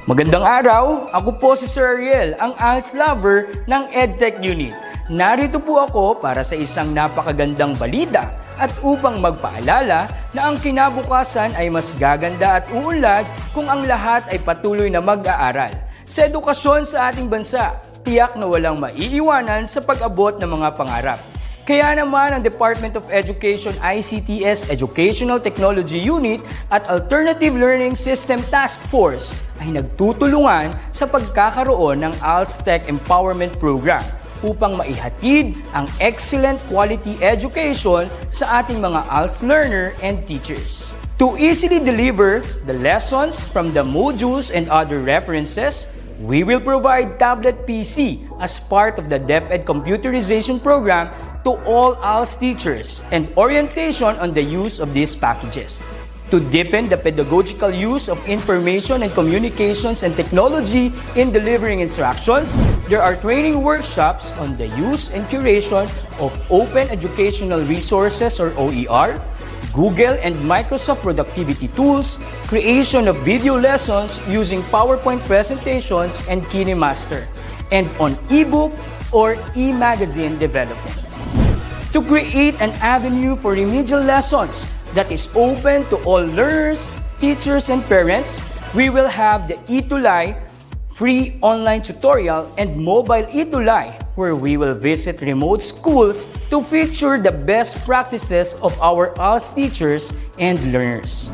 Magandang araw, ako po si Sir Ariel, ang ALS lover ng Edtech Unit. Narito po ako para sa isang napakagandang balita at upang magpaalala na ang kinabukasan ay mas gaganda at uunlad kung ang lahat ay patuloy na mag-aaral. Sa edukasyon sa ating bansa, tiyak na walang maiiwanan sa pag-abot ng mga pangarap. Kaya naman ang Department of Education ICT's Educational Technology Unit at Alternative Learning System Task Force ay nagtutulungan sa pagkakaroon ng ALS Tech Empowerment Program upang maihatid ang excellent quality education sa ating mga ALS learner and teachers. To easily deliver the lessons from the modules and other references, we will provide tablet PC as part of the DepEd computerization program to all ALS teachers and orientation on the use of these packages. To deepen the pedagogical use of information and communications and technology in delivering instructions, there are training workshops on the use and curation of open educational resources or OER, Google and Microsoft productivity tools, creation of video lessons using PowerPoint presentations and KineMaster, and on ebook or e-magazine development. To create an avenue for remedial lessons that is open to all learners, teachers, and parents, we will have the ETUlay free online tutorial and mobile ETUlay, where we will visit remote schools to feature the best practices of our ALS teachers and learners.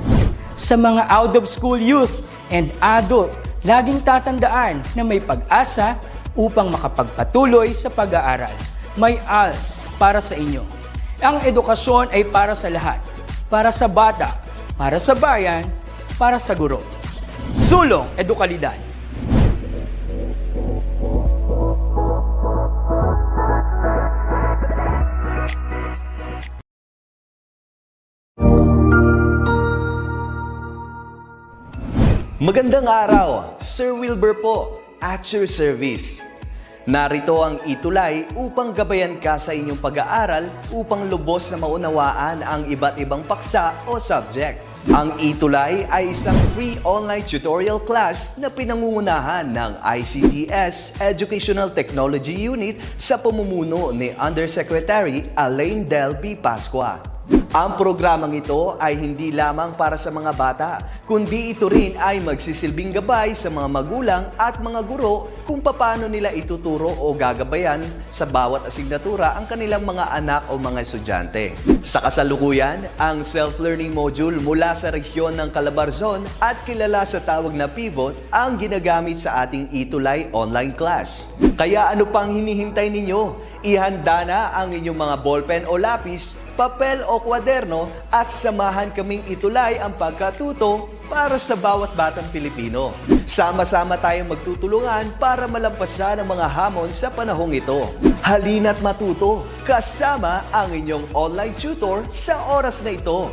Sa mga out-of-school youth and adult, laging tatandaan na may pag-asa upang makapagpatuloy sa pag-aaral. May ALS para sa inyo. Ang edukasyon ay para sa lahat. Para sa bata, para sa bayan, para sa guro. Sulong Edukalidad. Magandang araw, Sir Wilbur po, at your service. Narito ang ETUlay upang gabayan ka sa inyong pag-aaral upang lubos na maunawaan ang iba't ibang paksa o subject. Ang ETUlay ay isang free online tutorial class na pinangungunahan ng ICT's Educational Technology Unit sa pamumuno ni Undersecretary Elaine Del B. Pascua. Ang programang ito ay hindi lamang para sa mga bata, kundi ito rin ay magsisilbing gabay sa mga magulang at mga guro kung paano nila ituturo o gagabayan sa bawat asignatura ang kanilang mga anak o mga estudyante. Sa kasalukuyan, ang self-learning module mula sa rehiyon ng Calabarzon at kilala sa tawag na pivot ang ginagamit sa ating ETUlay online class. Kaya ano pang hinihintay ninyo? Ihanda na ang inyong mga ballpen o lapis, papel o kwaderno at samahan kaming itulay ang pagkatuto para sa bawat batang Pilipino. Sama-sama tayong magtutulungan para malampasan ang mga hamon sa panahong ito. Halina't matuto kasama ang inyong online tutor sa oras na ito.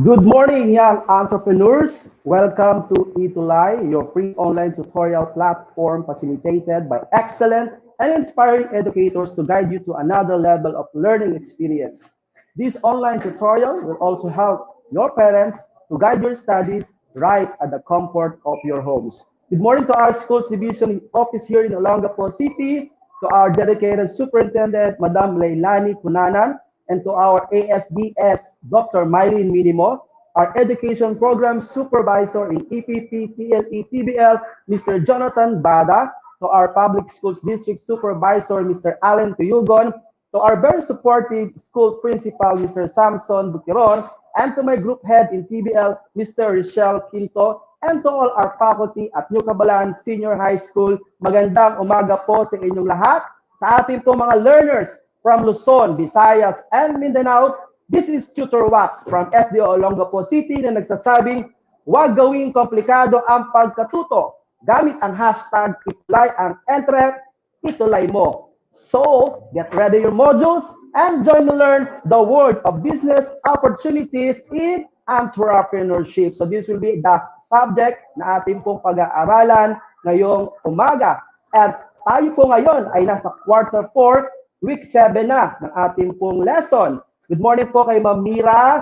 Good morning, young entrepreneurs. Welcome to ETUlay, your free online tutorial platform facilitated by excellent and inspiring educators to guide you to another level of learning experience. This online tutorial will also help your parents to guide your studies right at the comfort of your homes. Good morning to our schools division office here in Olongapo City, to our dedicated superintendent, Madam Leilani Cunanan, and to our ASDS, Dr. Mylene Minimo, our education program supervisor in EPP, TLE, TBL, Mr. Jonathan Bada, to our public schools district supervisor, Mr. Allen Tuyugon, to our very supportive school principal, Mr. Samson Bukiron, and to my group head in TBL, Mr. Richelle Quinto, and to all our faculty at New Cabalan Senior High School. Magandang umaga po sa inyong lahat. Sa ating po mga learners from Luzon, Visayas, and Mindanao, this is Tutor Wax from SDO Olongapo City na nagsasabing, huwag gawing komplikado ang pagkatuto. Gamit ang hashtag ETUlay ang Entrep, ETUlay mo. So, get ready your modules and join to learn the world of business opportunities in entrepreneurship. So this will be the subject na ating pong pag-aaralan ngayong umaga. At tayo po ngayon ay nasa quarter 4, Week 7 na ng ating pong lesson. Good morning po kay Ma'am Mira.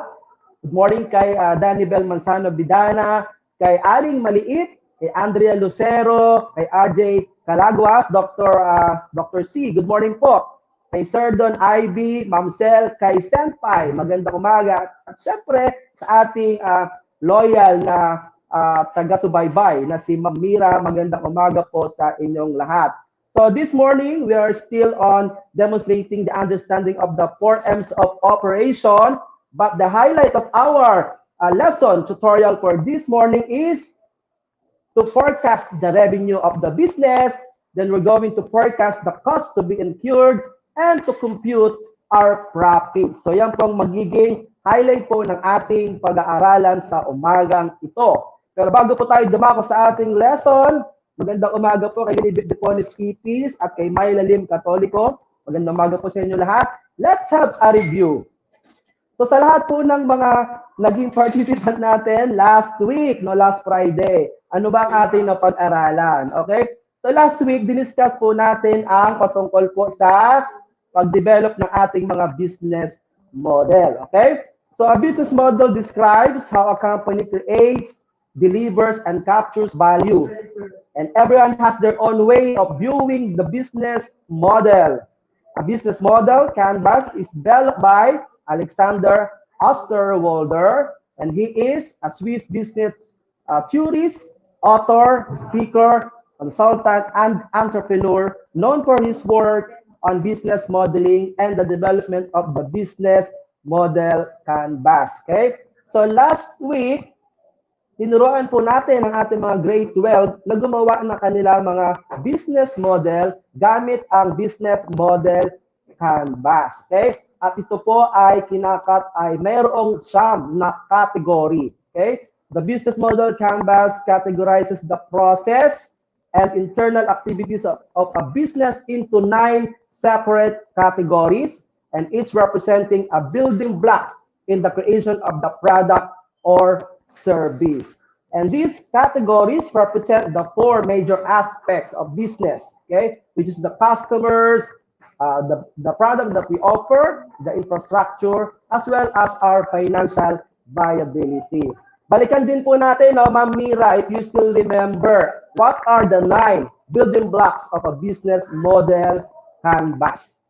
Good morning kay Danibel Manzano Bidana, kay Aling Maliit, kay Andrea Lucero, kay RJ Calaguas, Dr. C. Good morning po. Kay Sir Don Ivy, Ma'am Sel, kay Senpai, magandang umaga. At syempre sa ating loyal na taga-subaybay na si Ma'am Mira, magandang umaga po sa inyong lahat. So this morning, we are still on demonstrating the understanding of the 4 M's of operation, but the highlight of our lesson tutorial for this morning is to forecast the revenue of the business. Then we're going to forecast the cost to be incurred and to compute our profit. So yan pong magiging highlight po ng ating pag-aaralan sa umagang ito. Pero bago po tayo dumako sa ating lesson, magandang umaga po kay Deponis Ipis at kay Myla Lim Katoliko. Magandang umaga po sa inyo lahat. Let's have a review. So sa lahat po ng mga naging participant natin last week, last Friday, ano ba ang ating napag-aralan? Okay? So last week, diniscuss po natin ang patungkol po sa pag-develop ng ating mga business model. Okay? So a business model describes how a company creates, delivers, and captures value. And everyone has their own way of viewing the business model. A business model canvas is developed by Alexander Osterwalder, and he is a Swiss business theorist, author, speaker, consultant, and entrepreneur known for his work on business modeling and the development of the business model canvas. Okay? So last week, tinuruan po natin ang ating mga grade 12 na gumawa ng kanilang mga business model gamit ang business model canvas. Okay? At ito po ay mayroong siyam na category. Okay? The business model canvas categorizes the process and internal activities of a business into 9 separate categories, and each representing a building block in the creation of the product or service. And these categories represent the 4 major aspects of business, okay, which is the customers, the product that we offer, the infrastructure, as well as our financial viability. Balikan din po natin, Ma'am Mira, if you still remember, what are the 9 building blocks of a business model canvas?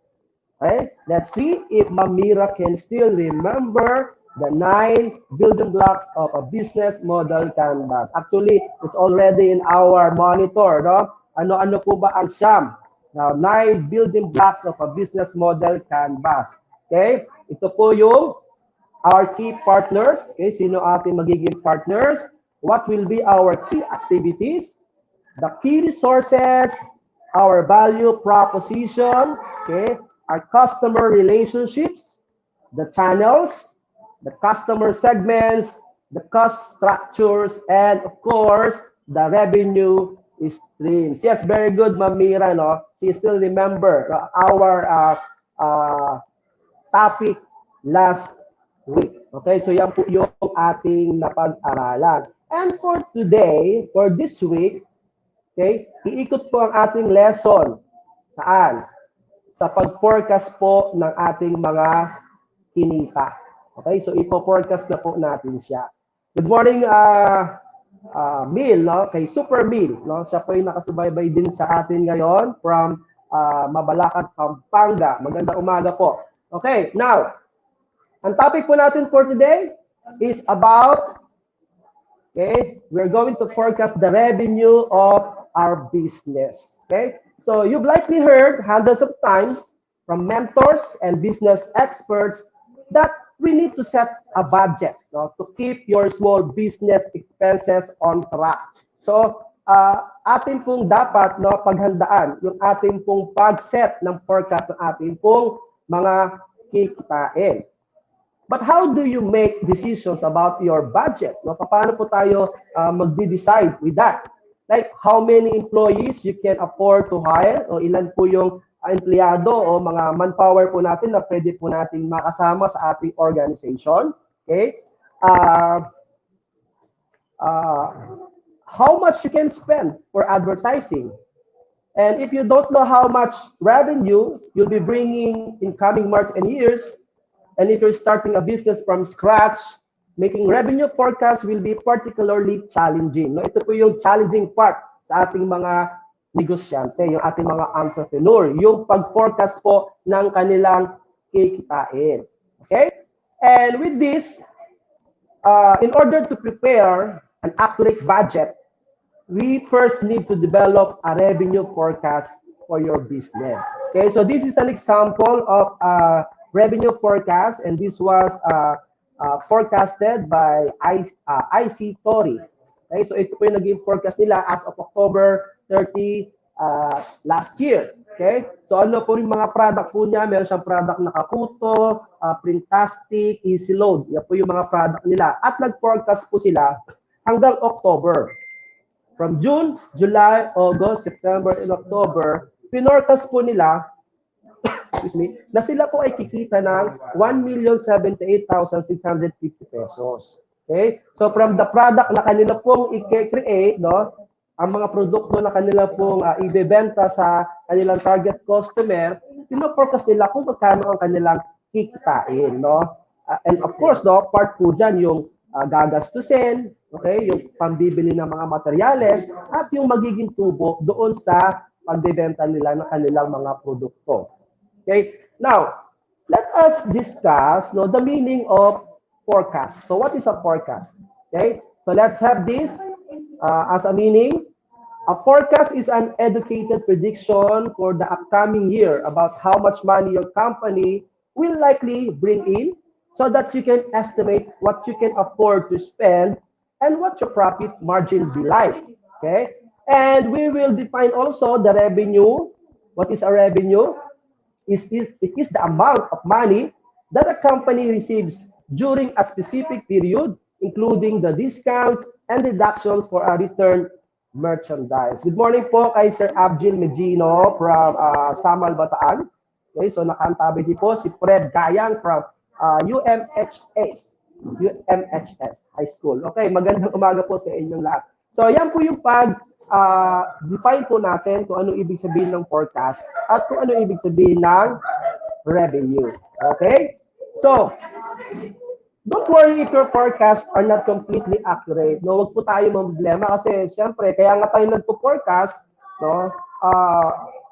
Okay, let's see if Ma'am Mira can still remember the 9 building blocks of a business model canvas. Actually, it's already in our monitor, no? Ano-ano po ba ang siyam? Now, 9 building blocks of a business model canvas. Okay? Ito po yung our key partners. Okay? Sino ating magiging partners? What will be our key activities? The key resources, our value proposition, okay? Our customer relationships, the channels, the customer segments, the cost structures, and of course, the revenue streams. Yes, very good, Ma'am Mira, no? She still remember our topic last week. Okay, so yan po yung ating napag-aralan. And for today, for this week, okay, iikot po ang ating lesson. Saan? Sa pag-forecast po ng ating mga kinita. Okay, so ipo-forecast na po natin siya. Good morning, Mil, no? Kay Super Mil, no? Siya po yung nakasubaybay din sa atin ngayon from Mabalacan, Pampanga. Magandang umaga po. Okay, now, ang topic po natin for today is about, okay, we're going to forecast the revenue of our business. Okay, so you've likely heard hundreds of times from mentors and business experts that we need to set a budget, no, to keep your small business expenses on track. So, atin pong dapat, no, paghandaan yung ating pong pag-set ng forecast ng ating pong mga kikitain. But how do you make decisions about your budget? No, paano po tayo magde-decide with that? Like how many employees you can afford to hire, o ilan po yung empleyado o mga manpower po natin na pwede po natin makasama sa ating organization. Okay? How much you can spend for advertising? And if you don't know how much revenue you'll be bringing in coming months and years, and if you're starting a business from scratch, making revenue forecast will be particularly challenging. No? Ito po yung challenging part sa ating mga negosyante, yung ating mga entrepreneur, yung pag-forecast po ng kanilang kikitain. Okay? And with this, in order to prepare an accurate budget, we first need to develop a revenue forecast for your business. Okay, so this is an example of a revenue forecast, and this was forecasted by IC Tori. Okay, so ito po yung naging forecast nila as of October 30 last year. Okay, so ano po yung mga product po niya? Meron siyang product na Kakuto, Printastic, Easy Load. Yan po yung mga product nila. At nag-forecast po sila hanggang October. From June, July, August, September, and October, pinorcast po nila, excuse me, na sila po ay kikita ng 1,078,650 pesos. Okay? So from the product na kanila pong i-create, no, ang mga produkto na kanila pong ibebenta sa kanilang target customer, pino-forecast nila kung magkano ang kanilang kikitain, no? And of course, no, part po dyan yung gagastusin, okay, yung pambibili ng mga materyales at yung magiging tubo doon sa pagbebenta nila ng kanilang mga produkto. Okay? Now, let us discuss, no, the meaning of forecast. So what is a forecast? Okay? So let's have this as a meaning. A forecast is an educated prediction for the upcoming year about how much money your company will likely bring in, so that you can estimate what you can afford to spend and what your profit margin be like. Okay? And we will define also the revenue. What is a revenue? It is the amount of money that a company receives during a specific period, including the discounts and deductions for a returned merchandise. Good morning po kay Sir Abjil Medino from Samal, Bataan. Okay, so nakaantabi din po si Fred Gayang from UMHS High School. Okay, magandang umaga po sa inyong lahat. So, yan po yung define po natin kung ano ibig sabihin ng forecast at kung ano ibig sabihin ng revenue. Okay? So, don't worry if your forecasts are not completely accurate. No, wag po tayo problema kasi siyempre, kaya nga tayo nagpo-forecast, no?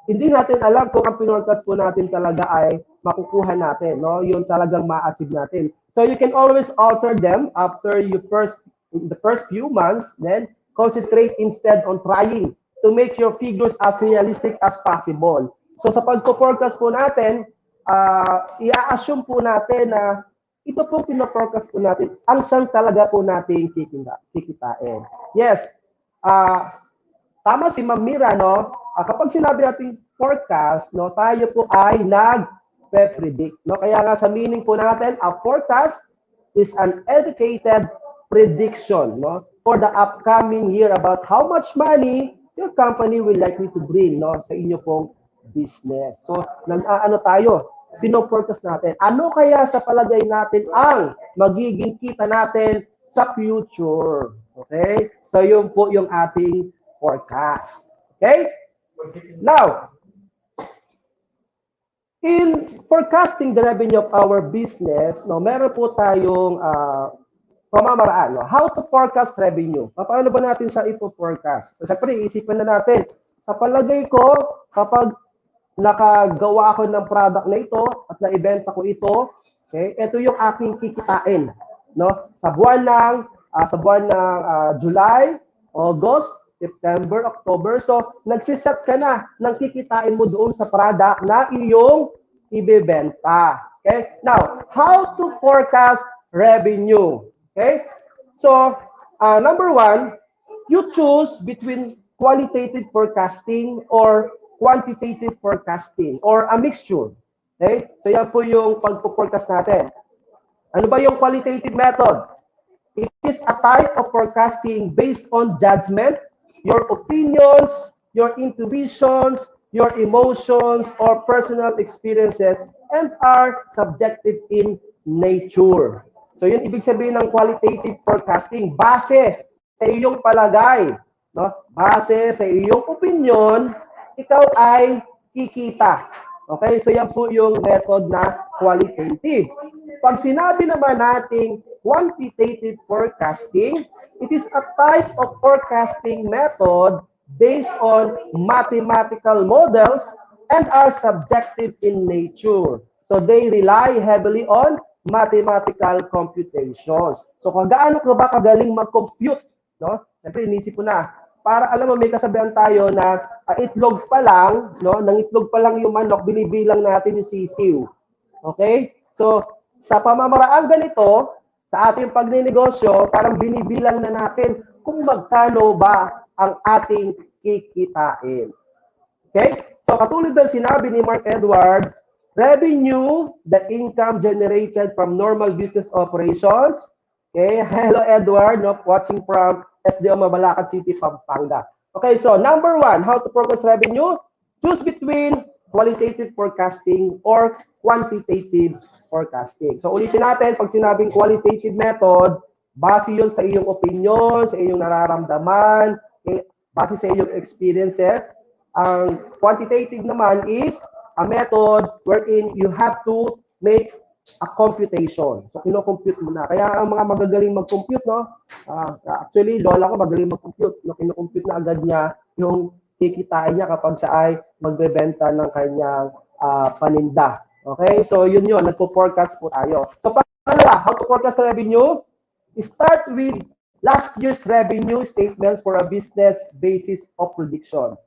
Hindi natin alam kung ang pinorcast po natin talaga ay makukuha natin, no? Yun talagang ma-achieve natin. So you can always alter them after in the first few months, then concentrate instead on trying to make your figures as realistic as possible. So sa pagpo-forecast po natin, i-assume po natin na ito po pino-forecast po natin, ang siyang talaga po natin kikitain. Yes, tama si Ma'am Mira, no? Kapag sinabi natin forecast, no, tayo po ay nag-predict. No? Kaya nga sa meaning po natin, a forecast is an educated prediction, no, for the upcoming year about how much money your company will likely to bring, no, sa inyo pong business. So, ano tayo? Pino-forecast natin. Ano kaya sa palagay natin ang magiging kita natin sa future? Okay? So, yun po yung ating forecast. Okay? Now, in forecasting the revenue of our business, no, meron po tayong pamamaraan. No? How to forecast revenue. Paano ba natin siya ipo-forecast? So, siyempre, isipan na natin. Sa palagay ko, kapag nakagawa ako ng product na ito at naibenta ko ito, okay, ito yung aking kikitain. No? Sa buwan ng July, August, September, October. So, nagsiset ka na ng kikitain mo doon sa product na iyong ibebenta. Okay? Now, how to forecast revenue? Okay? So, number one, you choose between qualitative forecasting or quantitative forecasting or a mixture. Okay? So, yan po yung pag-forecast natin. Ano ba yung qualitative method? It is a type of forecasting based on judgment, your opinions, your intuitions, your emotions, or personal experiences, and are subjective in nature. So yun ibig sabihin ng qualitative forecasting, base sa iyong palagay, no? Base sa iyong opinion, ikaw ay kikita. Okay, so yan po yung method na qualitative. Pag sinabi naman nating quantitative forecasting, it is a type of forecasting method based on mathematical models and are subjective in nature. So they rely heavily on mathematical computations. So kung gaano ka ba kagaling mag-compute, no? Siyempre, inisip ko na, para alam mo, may kasabihan tayo na itlog pa lang, no? Nang itlog pa lang yung manok, binibilang natin yung sisiw. Okay? So, sa pamamaraan ganito, sa ating pagninegosyo, parang binibilang na natin kung magkano ba ang ating kikitain. Okay? So, katulad ng sinabi ni Mark Edward, revenue, the income generated from normal business operations. Okay? Hello, Edward, no? Watching from SDO Mabalacat City, Pampanga. Okay, so number 1, how to forecast revenue? Choose between qualitative forecasting or quantitative forecasting. So ulitin natin, pag sinabing qualitative method, base yun sa iyong opinion, sa iyong nararamdaman, base sa iyong experiences. Ang quantitative naman is a method wherein you have to make a computation. So, kino-compute mo na. Kaya ang mga magagaling mag-compute, no? Actually, lola ko magaling mag-compute. No? Kino-compute na agad niya yung kikitain niya kapag siya ay magbebenta ng kanyang paninda. Okay? So, yun yun. Nagpo-forecast po tayo. So, pangalawa, how to forecast revenue? Start with last year's revenue statements for a business basis of prediction.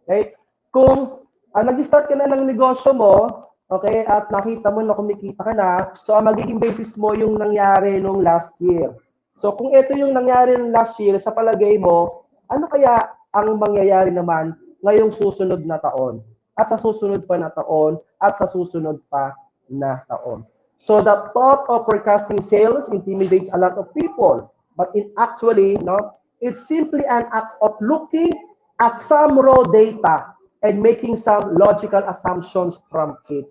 Okay? Kung nag-start ka na ng negosyo mo, okay, at nakita mo na kumikita ka na, so ang magiging basis mo yung nangyari nung last year. So kung ito yung nangyari nung last year, sa palagay mo, ano kaya ang mangyayari naman ngayong susunod na taon? At sa susunod pa na taon, at sa susunod pa na taon. So the thought of forecasting sales intimidates a lot of people. But actually, no, it's simply an act of looking at some raw data and making some logical assumptions from it.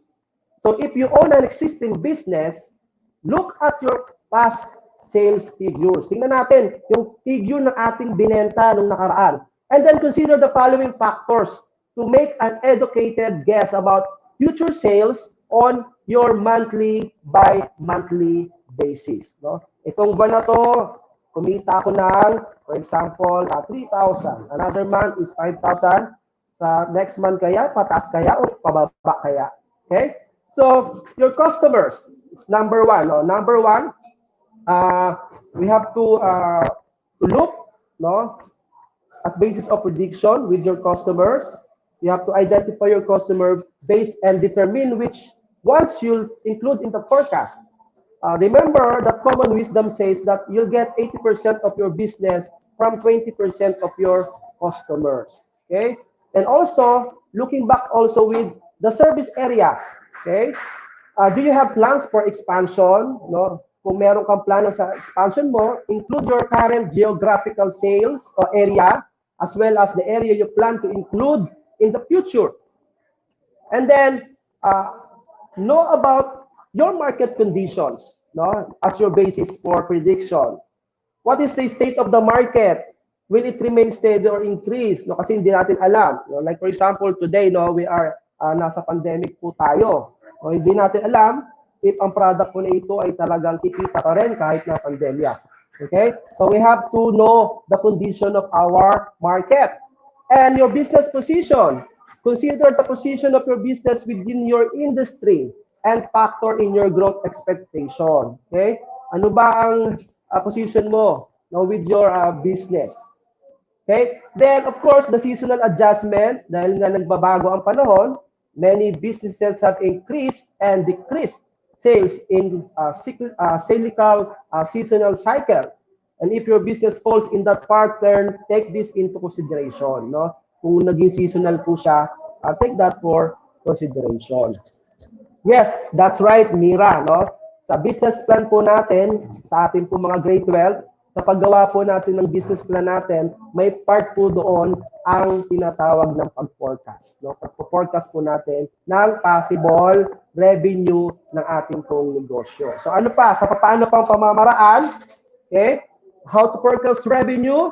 So if you own an existing business, look at your past sales figures. Tingnan natin yung figure ng ating binenta nung nakaraan. And then consider the following factors to make an educated guess about future sales on your monthly by monthly basis. No? Itong buwan na to, kumita ako ng, for example, 3,000. Another month is 5,000. Sa next month kaya, pataas kaya o pababa kaya. Okay? So, your customers is number 1. No? Number 1, we have to look, no, as basis of prediction with your customers. You have to identify your customer base and determine which ones you'll include in the forecast. Remember that common wisdom says that you'll get 80% of your business from 20% of your customers. Okay? And also, looking back also with the service area. Okay? Do you have plans for expansion? No? Kung meron kang plano sa expansion mo, include your current geographical sales or area, as well as the area you plan to include in the future. And then, know about your market conditions, no, as your basis for prediction. What is the state of the market? Will it remain steady or increase? No, kasi hindi natin alam. No? Like for example, today, no, we are nasa pandemic po tayo. No, hindi natin alam if ang product po na ito ay talagang kikita pa rin kahit na pandemya. Okay? So we have to know the condition of our market. And your business position. Consider the position of your business within your industry and factor in your growth expectation. Okay? Ano ba ang position mo, no, with your business? Okay? Then, of course, the seasonal adjustments, dahil nga nagbabago ang panahon, many businesses have increased and decreased sales in cyclical seasonal cycle. And if your business falls in that pattern, take this into consideration. No? Kung naging seasonal po siya, take that for consideration. Yes, that's right, Mira. No? Sa business plan po natin, sa ating po mga grade 12, sa paggawa po natin ng business plan natin, may part po doon ang tinatawag ng pag-forecast. No? Pag-forecast po natin ng possible revenue ng ating pong negosyo. So ano pa? Sa paano pang pamamaraan? Okay? How to forecast revenue?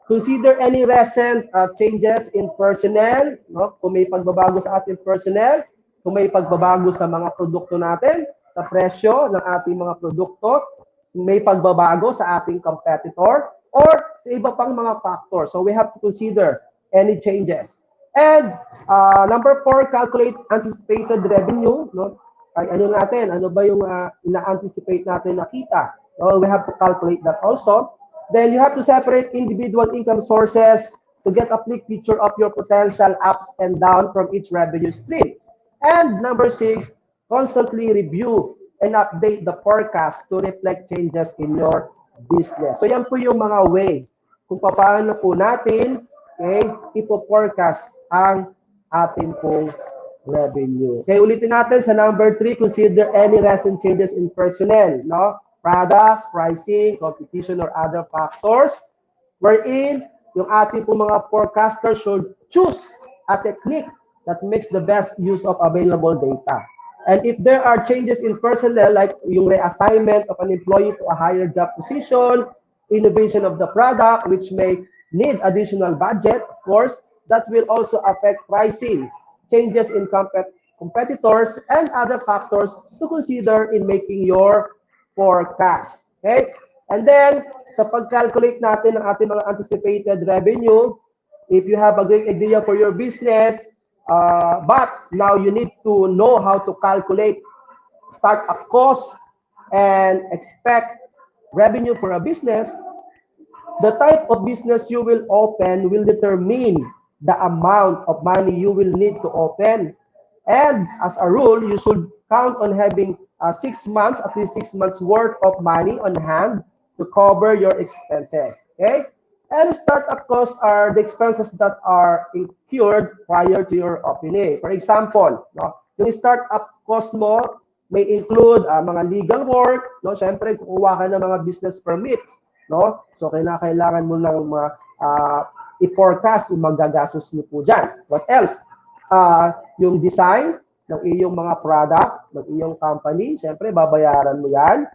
Consider any recent changes in personnel, no? Kung may pagbabago sa ating personnel, kung may pagbabago sa mga produkto natin, sa presyo ng ating mga produkto, may pagbabago sa ating competitor, or sa iba pang mga factors. So we have to consider any changes. And number 4, calculate anticipated revenue. No? Ay, ano ba yung ina-anticipate natin na kita? So we have to calculate that also. Then you have to separate individual income sources to get a quick picture of your potential ups and downs from each revenue stream. And number 6, constantly review and update the forecast to reflect changes in your business. So yan po yung mga way kung paano po natin ipo-forecast ang ating pong revenue. Okay, ulitin natin sa number 3, consider any recent changes in personnel, no? Products, pricing, competition, or other factors wherein yung ating pong mga forecasters should choose a technique that makes the best use of available data. And if there are changes in personnel, like yung reassignment of an employee to a higher job position, innovation of the product, which may need additional budget, of course, that will also affect pricing, changes in competitors, and other factors to consider in making your forecast. Okay? And then, sa pag-calculate natin ng ating mga anticipated revenue, if you have a great idea for your business, but now you need to know how to calculate start-up costs and expect revenue for a business, the type of business you will open will determine the amount of money you will need to open. And as a rule, you should count on having 6 months, at least 6 months worth of money on hand to cover your expenses. Okay? And startup costs are the expenses that are incurred prior to your opening. For example, no, yung startup cost mo may include mga legal work, no? Siyempre, kukuha ka ng mga business permits, no? So, kailangan mo lang i-forecast yung magagastos mo po dyan. What else? Yung design ng iyong mga product, ng iyong company, siyempre, babayaran mo yan.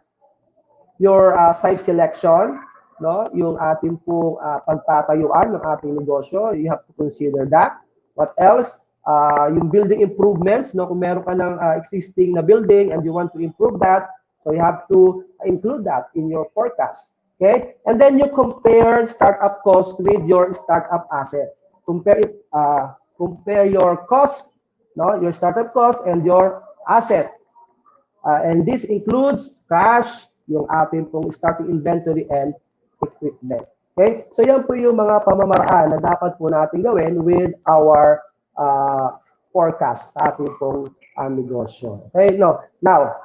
Your site selection, no? Yung ating pong pagtatayuan ng ating negosyo, you have to consider that. What else? Yung building improvements, no? Kung meron ka ng existing na building and you want to improve that, so you have to include that in your forecast. Okay? And then you compare startup cost with your startup assets. Compare your cost, no? Your startup cost and your asset. And this includes cash, yung ating pong starting inventory and equipment. Okay? So yan po yung mga pamamaraan na dapat po natin gawin with our forecast sa ating pong negosyo. Okay? No. Now,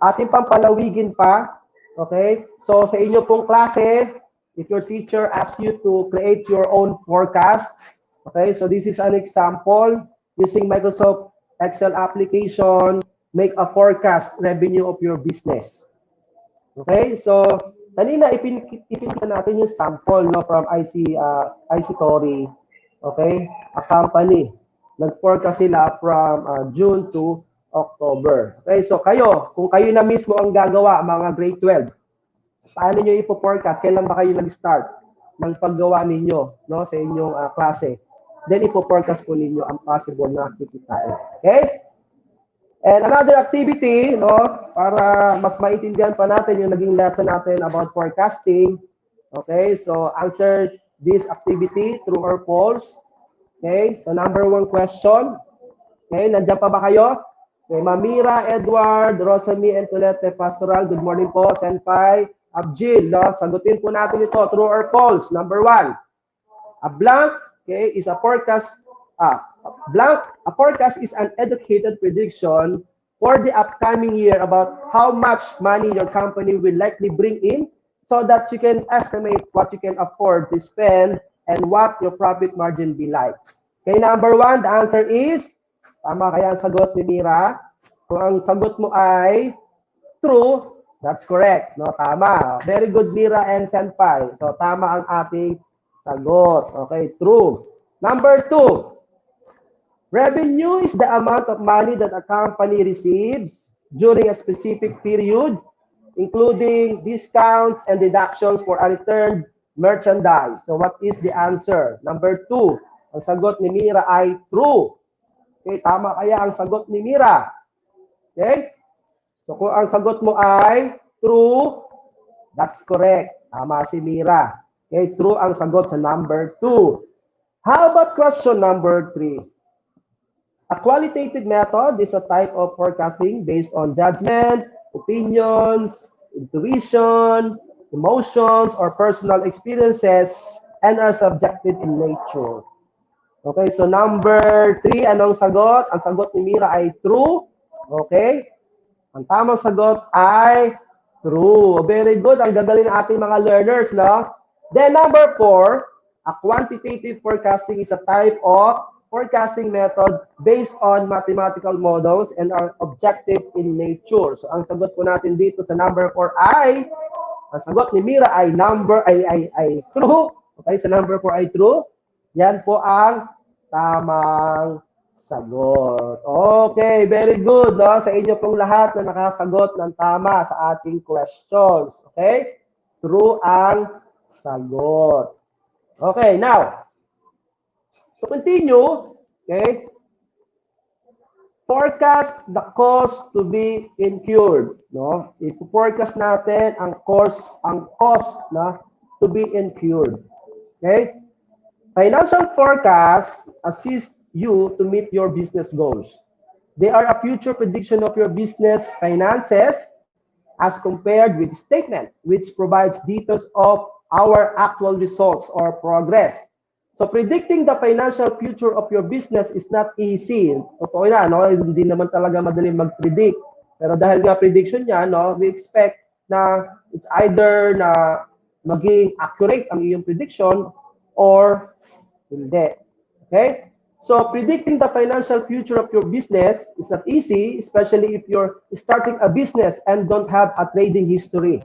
ating pang palawigin pa. Okay? So sa inyo pong klase, if your teacher asks you to create your own forecast, okay? So this is an example using Microsoft Excel application, make a forecast revenue of your business. Okay? So kanina ipinakita natin yung sample, no, from IC Tori, okay, a company. Nag-forecast sila from June to October. Okay, so kung kayo na mismo ang gagawa, mga grade 12, paano nyo ipo-forecast? Kailan ba kayo nag-start ng paggawa ninyo, no, sa inyong klase? Then ipo-forecast po ninyo ang possible na kikitain. Okay? And another activity, no, para mas maintindihan pa natin yung naging lesson natin about forecasting. Okay, so answer this activity, true or false. Okay, so number 1 question. Okay, nandiyan pa ba kayo? Okay, Mamira, Edward, Rosamy, and Tulete Pastoral, good morning po. Senpai, Abjil, no? Sagutin po natin ito, true or false. Number 1, a blank, okay, is a forecast. A forecast is an educated prediction for the upcoming year about how much money your company will likely bring in so that you can estimate what you can afford to spend and what your profit margin be like. Okay, number 1, the answer is, tama kaya ang sagot ni Mira? Kung ang sagot mo ay true, that's correct. No, tama. Very good, Mira and Senpai. So, tama ang ating sagot. Okay, true. Number 2, revenue is the amount of money that a company receives during a specific period, including discounts and deductions for a returned merchandise. So what is the answer? Number 2, ang sagot ni Mira ay true. Okay, tama kaya ang sagot ni Mira? Okay? So kung ang sagot mo ay true, that's correct. Tama si Mira. Okay, true ang sagot sa number 2. How about question number 3? A qualitative method is a type of forecasting based on judgment, opinions, intuition, emotions, or personal experiences, and are subjective in nature. Okay, so number 3, anong sagot? Ang sagot ni Mira ay true. Okay? Ang tamang sagot ay true. Very good. Ang gagaling ng ating mga learners, no? Then number 4, a quantitative forecasting is a type of forecasting method based on mathematical models and are objective in nature. So ang sagot po natin dito sa number 4 ay, ang sagot ni Mira ay true. Okay, sa number 4 ay true. Yan po ang tamang sagot. Okay, very good, no? Sa inyo pong lahat na nakasagot ng tama sa ating questions. Okay? True ang sagot. Okay, now, to continue, okay, forecast the cost to be incurred, no? I-forecast natin ang cost na to be incurred. Okay? Financial forecasts assist you to meet your business goals. They are a future prediction of your business finances as compared with statement, which provides details of our actual results or progress. So predicting the financial future of your business is not easy. Totoo na, no? Hindi naman talaga madaling mag-predict. Pero dahil nga prediction niya, no, we expect na it's either na maging accurate ang iyong prediction or hindi. Okay? So predicting the financial future of your business is not easy, especially if you're starting a business and don't have a trading history.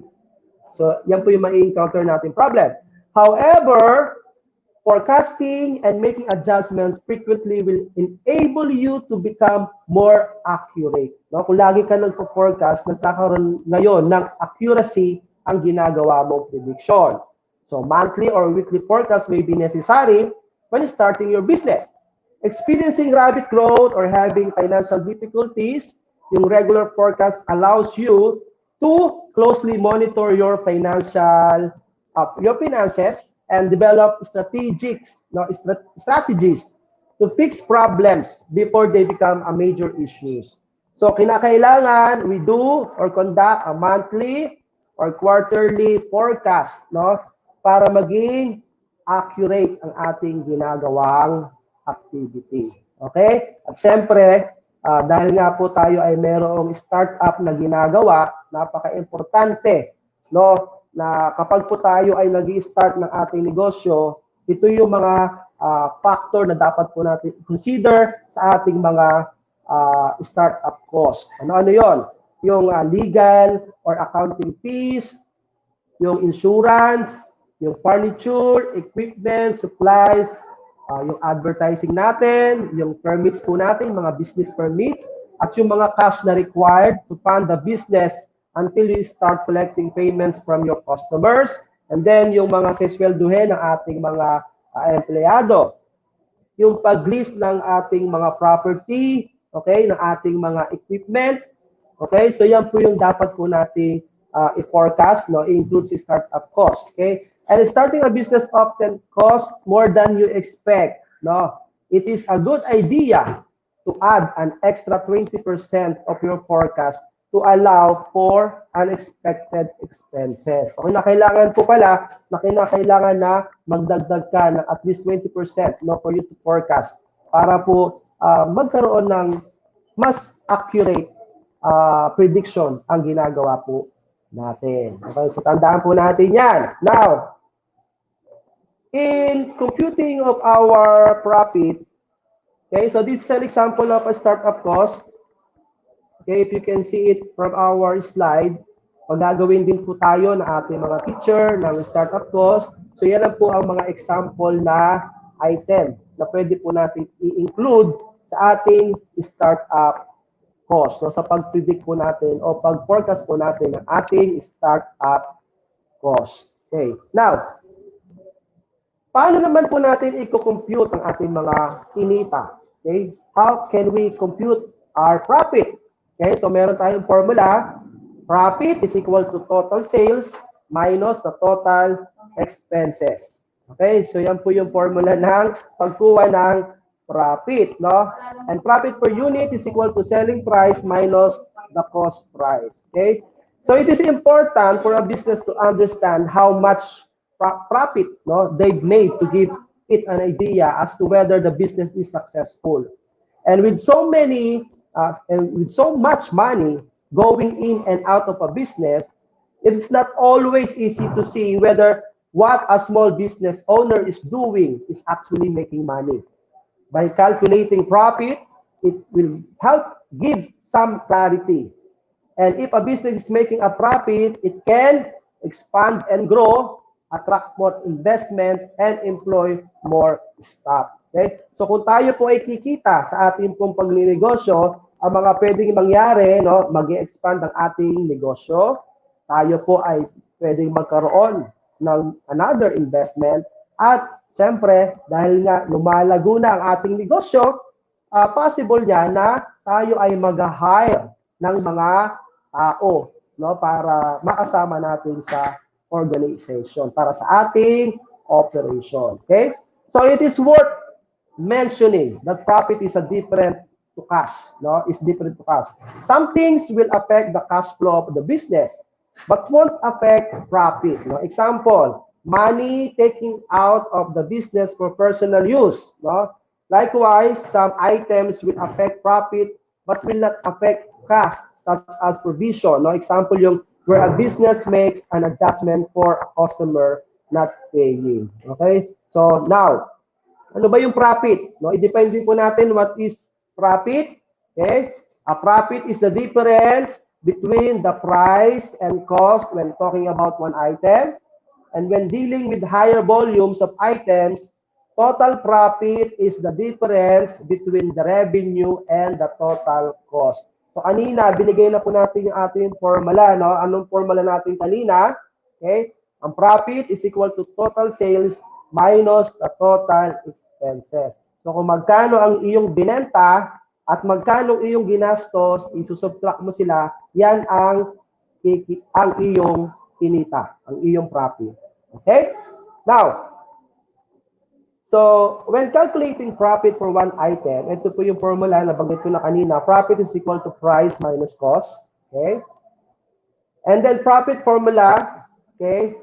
So yan po yung ma-encounter natin problem. However, forecasting and making adjustments frequently will enable you to become more accurate. No? Kung lagi ka nagpo-forecast, nagkakaroon ngayon ng accuracy ang ginagawa mong prediction. So monthly or weekly forecast may be necessary when starting your business. Experiencing rapid growth or having financial difficulties, yung regular forecast allows you to closely monitor your finances and develop strategies to fix problems before they become a major issues. So kinakailangan we do or conduct a monthly or quarterly forecast, no, para maging accurate ang ating ginagawang activity. Okay? At siyempre, dahil nga po tayo ay merong startup na ginagawa, napaka-importante, no, na kapag po tayo ay nag-i-start ng ating negosyo, ito yung mga factor na dapat po natin consider sa ating mga startup cost. Ano yon? Yung legal or accounting fees, yung insurance, yung furniture, equipment, supplies, yung advertising natin, yung permits po natin, mga business permits, at yung mga cash na required to fund the business until you start collecting payments from your customers, and then yung mga seswelduhin ng ating mga empleyado, yung pag-list ng ating mga property, okay, ng ating mga equipment, okay, so yan po yung dapat po nating i-forecast, no, includes startup cost, okay. And starting a business often costs more than you expect. No, it is a good idea to add an extra 20% of your forecast to allow for unexpected expenses. So kailangan po pala na kinakailangan na magdagdag ka ng at least 20%, no, for you to forecast para po magkaroon ng mas accurate prediction ang ginagawa po natin. Okay, so tandaan po natin yan. Now, in computing of our profit, okay, so this is an example of a startup cost. Okay, if you can see it from our slide, gagawin din po tayo ng ating mga teacher ng startup cost. So yan lang po ang mga example na item na pwede po natin i-include sa ating startup cost. So sa pag-predict po natin o pag-forecast po natin ng ating startup cost. Okay, now, Paano naman po natin i-compute ang ating mga kinita? Okay? How can we compute our profit? Okay, so meron tayong formula. Profit is equal to total sales minus the total expenses. Okay, so yan po yung formula ng pagkuha ng profit, no? And profit per unit is equal to selling price minus the cost price. Okay, so it is important for a business to understand how much profit, no, they've made to give it an idea as to whether the business is successful. And with so many and with so much money going in and out of a business, it's not always easy to see whether what a small business owner is doing is actually making money. By calculating profit, it will help give some clarity. And if a business is making a profit, it can expand and grow, attract more investment, and employ more staff. Okay? So kung tayo po ay kikita sa ating pong pagninegosyo, ang mga pwedeng mangyari, no, mag-expand ang ating negosyo, tayo po ay pwedeng magkaroon ng another investment, at siyempre, dahil nga lumalago na ang ating negosyo, possible niya na tayo ay mag-hire ng mga tao, no, para makasama natin sa organization, para sa ating operation. Okay? So it is worth mentioning that profit is a different to cash, no? Is different to cash. Some things will affect the cash flow of the business, but won't affect profit. No? Example, money taking out of the business for personal use. No? Likewise, some items will affect profit, but will not affect cash, such as provision. No? Example, yung where a business makes an adjustment for a customer not paying. Okay? So now, ano ba yung profit? No, i-depende po natin what is profit. Okay? A profit is the difference between the price and cost when talking about one item. And when dealing with higher volumes of items, total profit is the difference between the revenue and the total cost. So kanina, binigay na po natin yung ating formula, no? Anong formula natin kanina? Okay? Ang profit is equal to total sales minus the total expenses. So kung magkano ang iyong binenta at magkano iyong ginastos, isusubtract mo sila, yan ang iyong kinita, ang iyong profit. Okay? Now, so, when calculating profit for one item, ito po yung formula na banggit ko na kanina. Profit is equal to price minus cost. Okay? And then profit formula, okay,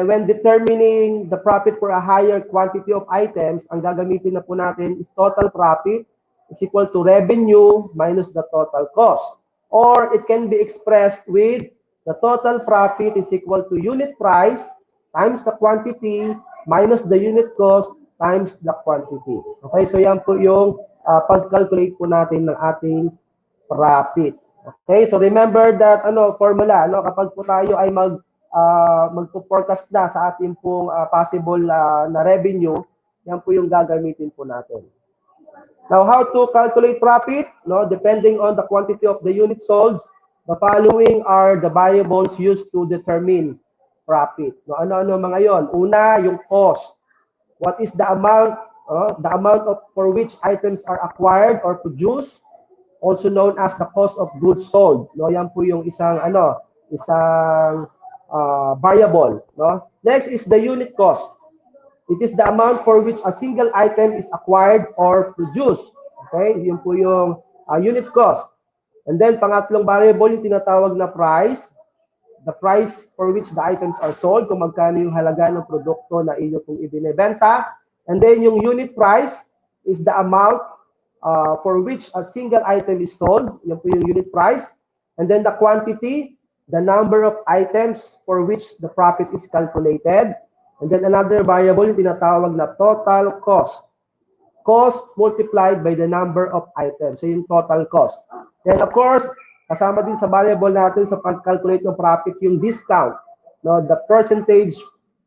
when determining the profit for a higher quantity of items, ang gagamitin na po natin is total profit is equal to revenue minus the total cost. Or it can be expressed with the total profit is equal to unit price times the quantity minus the unit cost times the quantity. Okay, so yan po yung pag-calculate po natin ng ating profit. Okay, so remember that formula, kapag po tayo ay magpo-forecast na sa ating pong possible na revenue, yan po yung gagamitin po natin. Now, how to calculate profit? Depending on the quantity of the unit sold, the following are the variables used to determine profit. Ano-ano mga yon? Una, yung cost. What is the amount for which items are acquired or produced, also known as the cost of goods sold. Yan po yung isang variable. Next is the unit cost. It is the amount for which a single item is acquired or produced. Okay, yun po yung unit cost. And then pangatlong variable yung tinatawag na price. The price for which the items are sold, kung magkano yung halaga ng produkto na iyo kung ibinebenta. And then yung unit price is the amount for which a single item is sold. Yan po yung unit price. And then the quantity, the number of items for which the profit is calculated. And then another variable yung tinatawag na total cost. Cost multiplied by the number of items. So yung total cost. Then of course, kasama din sa variable natin sa pag-calculate ng profit yung discount, the percentage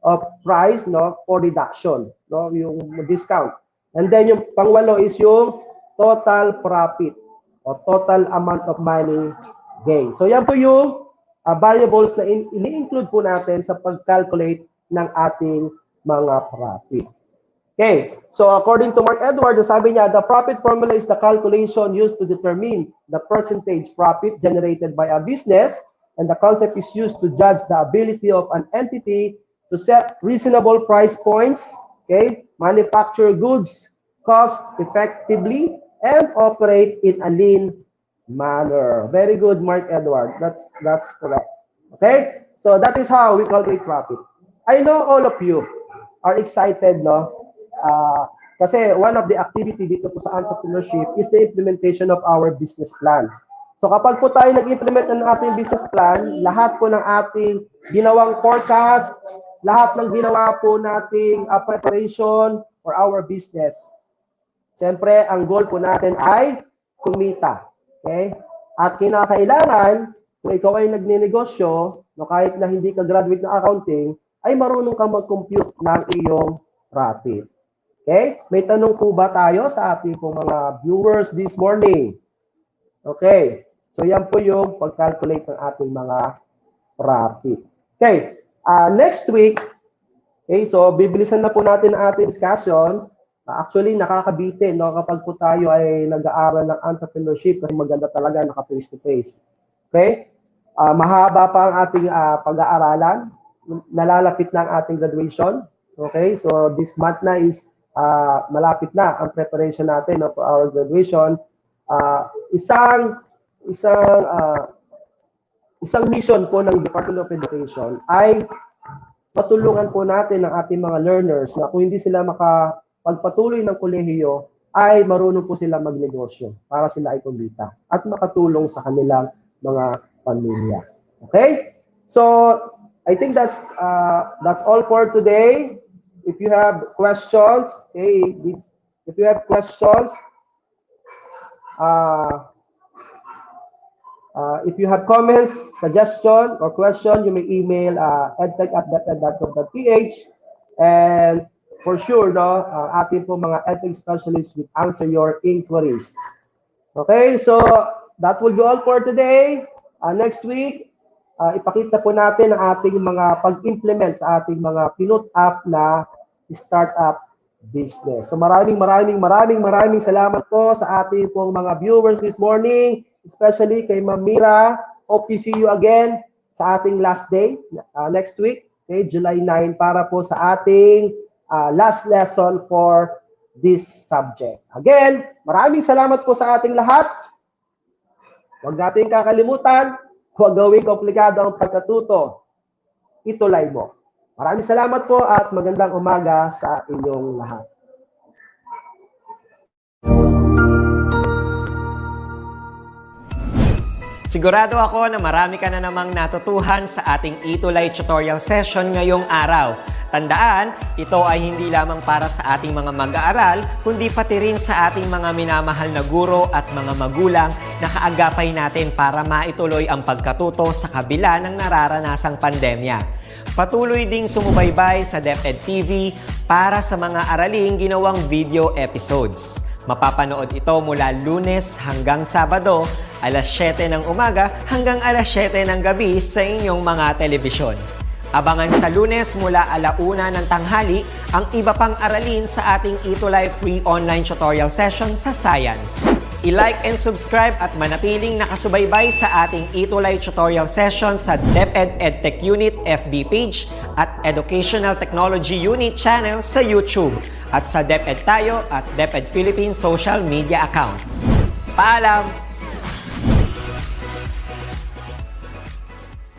of price, for reduction, yung discount. And then yung pangwalo is yung total profit o total amount of money gain. So yan po yung variables na ini-include po natin sa pag-calculate ng ating mga profit. Okay, so according to Mark Edwards, sabi niya, the profit formula is the calculation used to determine the percentage profit generated by a business, and the concept is used to judge the ability of an entity to set reasonable price points, okay, manufacture goods cost effectively, and operate in a lean manner. Very good, Mark Edwards. That's correct. Okay, so that is how we calculate profit. I know all of you are excited, no? Kasi one of the activity dito po sa entrepreneurship is the implementation of our business plan. So kapag po tayo nag-implement ng ating business plan, lahat po ng ating ginawang forecast, lahat ng ginawa po nating preparation for our business, siyempre, ang goal po natin ay kumita. Okay? At kinakailangan, kung ikaw ay nagnenegosyo, no, kahit na hindi ka graduate ng accounting, ay marunong kang mag-compute ng iyong profit. Okay? May tanong po ba tayo sa ating po mga viewers this morning? Okay. So, yan po yung pag-calculate ng ating mga profit. Okay. Next week, okay, so bibilisan na po natin ang ating discussion. Actually, nakakabitin, no, kapag po tayo ay nag-aaral ng entrepreneurship kasi maganda talaga naka-face-to-face. Okay? Mahaba pa ang ating pag-aaralan. Nalalapit na ang ating graduation. Okay? So, this month na is malapit na ang preparation natin, no, for our graduation. Isang mission po ng Department of Education ay patulungan po natin ang ating mga learners na kung hindi sila makapagpatuloy ng kolehiyo, ay marunong po sila magnegosyo para sila ay kumita at makatulong sa kanilang mga pamilya. Okay? So, I think that's all for today. If you have questions, okay, if you have questions, if you have comments, suggestion, or question, you may email edtech@deped.gov.ph, and for sure, no, ating po mga edtech specialists will answer your inquiries. Okay, so that will be all for today. Next week, ipakita po natin ang ating mga pag-implement sa ating mga pinut-up na startup business. So maraming salamat po sa ating pong mga viewers this morning, especially kay Ma'am Mira. Hope to see you again sa ating last day, next week, okay, July 9, para po sa ating last lesson for this subject. Again, maraming salamat po sa ating lahat. Huwag natin kakalimutan, huwag gawing komplikado ang pagkatuto. ETUlay mo. Maraming salamat po at magandang umaga sa inyong lahat. Sigurado ako na marami ka na namang natutuhan sa ating ETUlay tutorial session ngayong araw. Tandaan, ito ay hindi lamang para sa ating mga mag-aaral, kundi pati rin sa ating mga minamahal na guro at mga magulang na kaagapay natin para maituloy ang pagkatuto sa kabila ng nararanasang pandemya. Patuloy ding sumubaybay sa DepEd TV para sa mga araling ginawang video episodes. Mapapanood ito mula Lunes hanggang Sabado, alas 7 ng umaga hanggang alas 7 ng gabi sa inyong mga telebisyon. Abangan sa Lunes mula 1:00 ng tanghali ang iba pang aralin sa ating ETUlay free online tutorial session sa Science. I-like and subscribe at manatiling nakasubaybay sa ating ETUlay tutorial session sa DepEd Edtech Unit FB page at Educational Technology Unit channel sa YouTube at sa DepEd Tayo at DepEd Philippines social media accounts. Paalam!